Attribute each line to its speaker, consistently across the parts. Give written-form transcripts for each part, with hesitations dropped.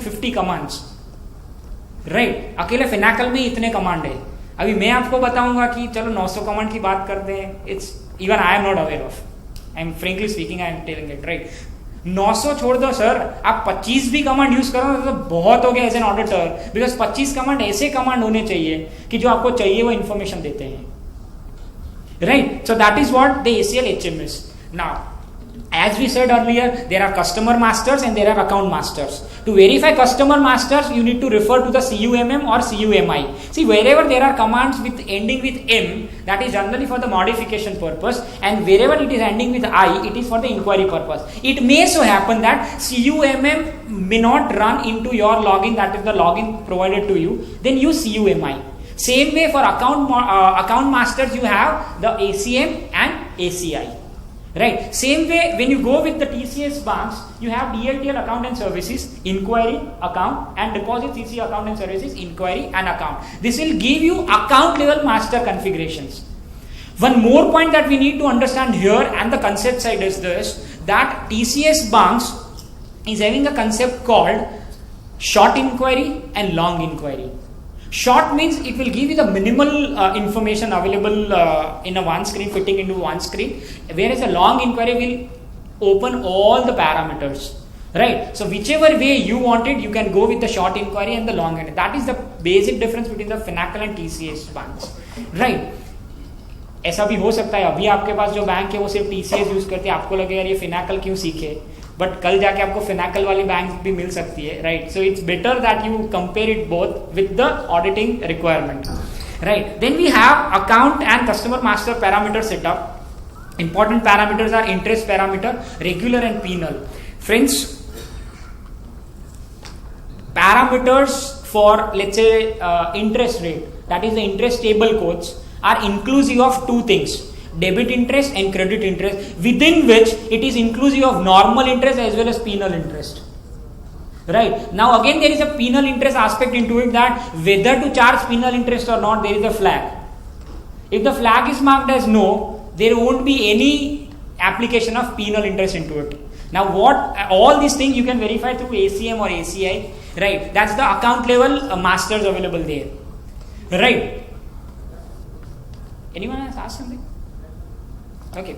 Speaker 1: 950 commands, right. अकेले फिनाकल में इतने कमांड है. अभी मैं आपको बताऊंगा कि चलो 900 कमांड की बात करते हैं. It's even I am not aware of. I am frankly speaking, I am telling it, right. 900 छोड़ दो सर, आप 25 भी कमांड यूज करो तो बहुत हो गया as an auditor, because 25 command ऐसे कमांड होने चाहिए कि जो आपको चाहिए वो इंफॉर्मेशन देते हैं, right. So that is what the ACL HMS. Now as we said earlier, there are customer masters and there are account masters. To verify customer masters, you need to refer to the CUMM or CUMI. See, wherever there are commands with ending with M, that is generally for the modification purpose, and wherever it is ending with I, it is for the inquiry purpose. It may so happen that CUMM may not run into your login, that is the login provided to you, then use CUMI. Same way for account masters, you have the ACM and ACI. Right. Same way, when you go with the TCS banks, you have DLTL account and services, inquiry, account, and deposit CC account and services, inquiry, and account. This will give you account level master configurations. One more point that we need to understand here, and the concept side is this, that TCS banks is having a concept called short inquiry and long inquiry. Short means it will give you the minimal information available in a one screen, fitting into one screen, whereas a long inquiry will open all the parameters, right. So whichever way you want it, you can go with the short inquiry and the long inquiry. That is the basic difference between the Finacle and TCS banks, right. ऐसा भी हो सकता है अभी आपके पास जो bank है वो सिर्फ TCS यूज करते हैं, आपको लगेगा ये Finacle क्यों सीखे, बट कल जाके आपको फिनाकल वाली बैंक भी मिल सकती है, right. So it's better that you compare it both with the auditing requirement, right. Then we have account and customer master parameter setup. Important parameters are interest parameter, regular and penal. Friends, parameters for let's say interest rate, that is the interest table codes, are inclusive of two things: debit interest and credit interest, within which it is inclusive of normal interest as well as penal interest, right. Now again there is a penal interest aspect into it, that whether to charge penal interest or not, there is a flag. If the flag is marked as no, there won't be any application of penal interest into it. Now what all these things you can verify through ACM or ACI, right. That's the account level masters available there, right. Anyone has asked something? Okay.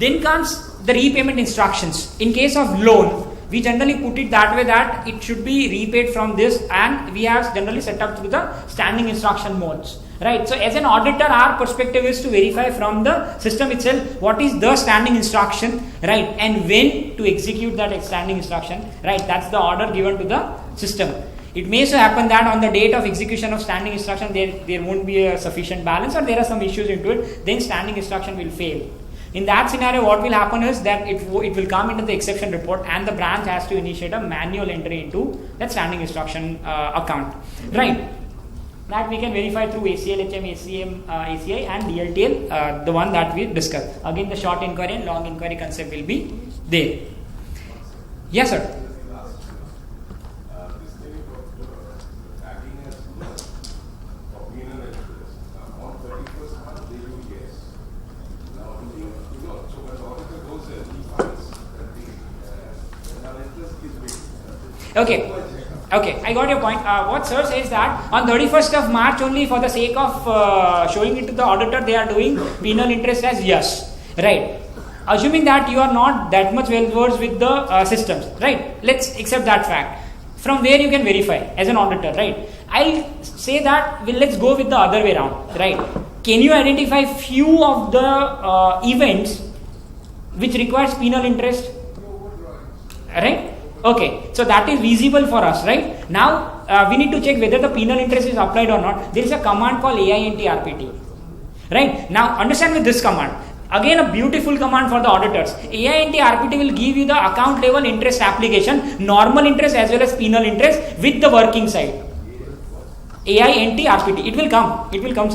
Speaker 1: Then comes the repayment instructions. In case of loan, we generally put it that way that it should be repaid from this, and we have generally set up through the standing instruction modes, right. So as an auditor, our perspective is to verify from the system itself what is the standing instruction, right, and when to execute that standing instruction, right. That's the order given to the system. It may so happen that on the date of execution of standing instruction, there won't be a sufficient balance, or there are some issues into it, then standing instruction will fail. In that scenario, what will happen is that it will come into the exception report, and the branch has to initiate a manual entry into that standing instruction account, right. That we can verify through ACL, HM, ACM, ACI and DLTL, the one that we discussed. Again, the short inquiry and long inquiry concept will be there. Yes, sir. Okay, I got your point. What sir says that on 31st of March only, for the sake of showing it to the auditor, they are doing penal interest as yes, right. Assuming that you are not that much well versed with the systems, right. Let's accept that fact. From where you can verify as an auditor, right. I'll say that let's go with the other way around, right. Can you identify few of the events which requires penal interest, right? Okay, so that is visible for us, right? Now we need to check whether the penal interest is applied or not. There is a command called AINT RPT, right? Now understand with this command, again a beautiful command for the auditors. AINT RPT will give you the account level interest application, normal interest as well as penal interest with the working side. AINT RPT, it will come, sir.